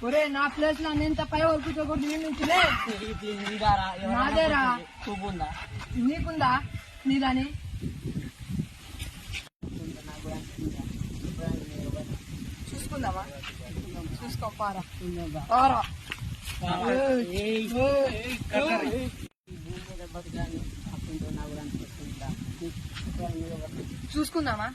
ఒరే నా ప్లేస్ లో నేను పై వరకు కూర్చోకూడదు నీ నుంచి నాదేరా నీకుందా నీదని చూసుకుందామా చూసుకో పారా చూసుకుందామా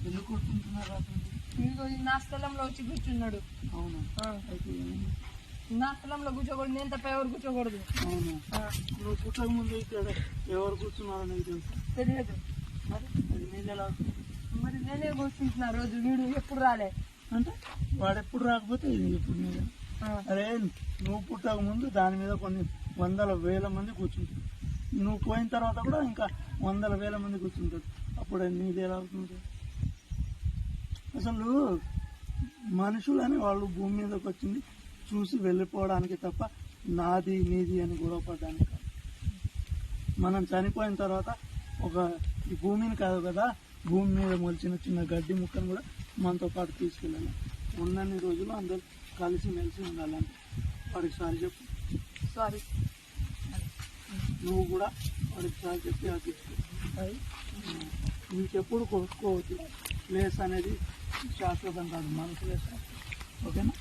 ఎందుకు కొట్టుకుంటున్నారు? నా స్థలంలో వచ్చి కూర్చున్నాడు. అవునా? నా స్థలంలో కూర్చోకూడదు, నేను తప్ప ఎవరు కూర్చోకూడదు. అవునా? నువ్వు కూర్చోక ముందు ఇక్కడ ఎవరు కూర్చున్నారో నీకు తెలుసు? తెలియదు. మరి అది నేను ఎలా? మరి నేనే కూర్చుంటున్నా రోజు, వీడు ఎప్పుడు రాలే అంటే వాడు ఎప్పుడు రాకపోతే ఇది ఎప్పుడు మీద. అరే నువ్వు పుట్టక ముందు దాని మీద కొన్ని వందల వేల మంది కూర్చుంటారు, నువ్వు పోయిన తర్వాత కూడా ఇంకా వందల వేల మంది కూర్చుంటారు. అప్పుడు నీది ఎలా అవుతుంది? అసలు మనుషులని వాళ్ళు భూమి మీదకి వచ్చింది చూసి వెళ్ళిపోవడానికి తప్ప నాది నీది అని గొడవపడడానికి కాదు. మనం చనిపోయిన తర్వాత ఒక ఈ భూమిని కాదు కదా, భూమి మీద మొలిచిన చిన్న గడ్డి ముక్కను కూడా మనతో పాటు తీసుకెళ్ళాలి. ఉన్నన్ని రోజులు అందరూ కలిసి మెలిసి ఉండాలని వాడికి సారి చెప్పు. సారీ. నువ్వు కూడా వాడికి సారి చెప్పి అది నీకెప్పుడు కొట్టుకోవద్దు. ప్లేస్ అనేది శాశ్వతం కాదు, మనసు ప్లేస్. ఓకేనా?